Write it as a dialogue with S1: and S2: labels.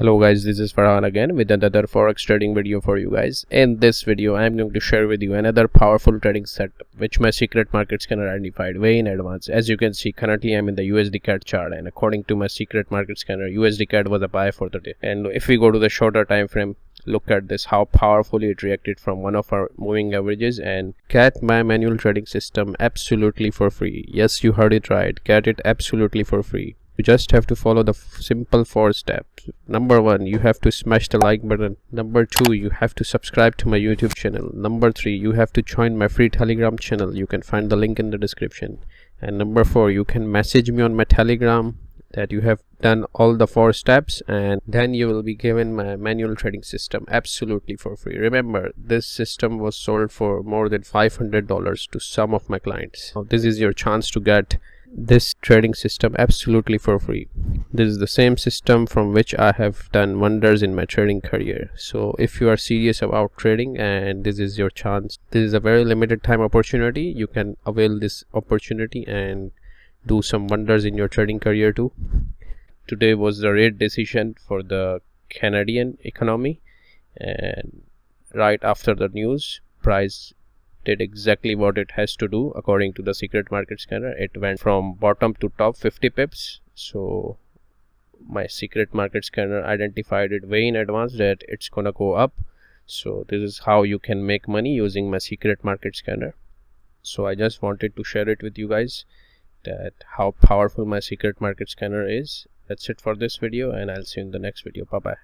S1: Hello guys, this is Farhan again with another Forex trading video for you guys. In this video I am going to share with you another powerful trading setup which my secret market scanner identified way in advance. As you can see, currently I am in the USDCAD chart, and according to my secret market scanner, USDCAD was a buy for the day. And if we go to the shorter time frame, look at this, how powerfully it reacted from one of our moving averages and get my manual trading system absolutely for free. Yes, you heard it right, get it absolutely for free. You just have to follow the simple 4 steps. Number 1, you have to smash the like button. Number 2, you have to subscribe to my YouTube channel. Number 3, you have to join my free Telegram channel. You can find the link in the description. And number 4, you can message me on my Telegram that you have done all the 4 steps, and then you will be given my manual trading system absolutely for free. Remember, this system was sold for more than $500 to some of my clients. Now this is your chance to get this trading system absolutely for free. This is the same system from which I have done wonders in my trading career. So if you are serious about trading and this is your chance, this is a very limited time opportunity. You can avail this opportunity and do some wonders in your trading career too. Today was the rate decision for the Canadian economy, and right after the news, price did exactly what it has to do. According to the secret market scanner, it went from bottom to top 50 pips. So my secret market scanner identified it way in advance that it's gonna go up. So this is how you can make money using my secret market scanner. So I just wanted to share it with you guys, that how powerful my secret market scanner is. That's it for this video, and I'll see you in the next video. Bye bye.